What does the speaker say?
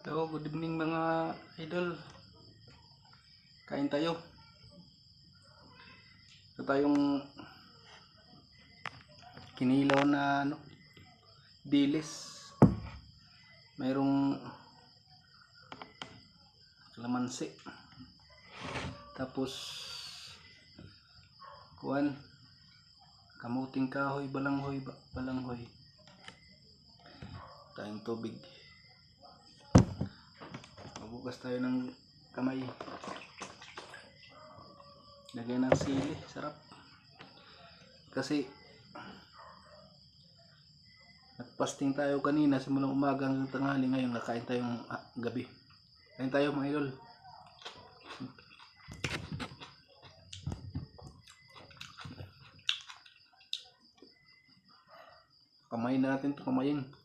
Hello, good evening mga idol. Kain tayo. Ito tayong kinilaw na dilis. Mayroong kalamansi. Tapos kamuting kahoy, balanghoy. Tayong tubig. Mabukas tayo ng kamay. Lagyan ng sili, sarap. Kasi nagpasting tayo kanina simulang umaga hanggang tanghali, ngayon nakain tayong gabi. Kain tayo mga idol. Kamayin natin ito, kamayin.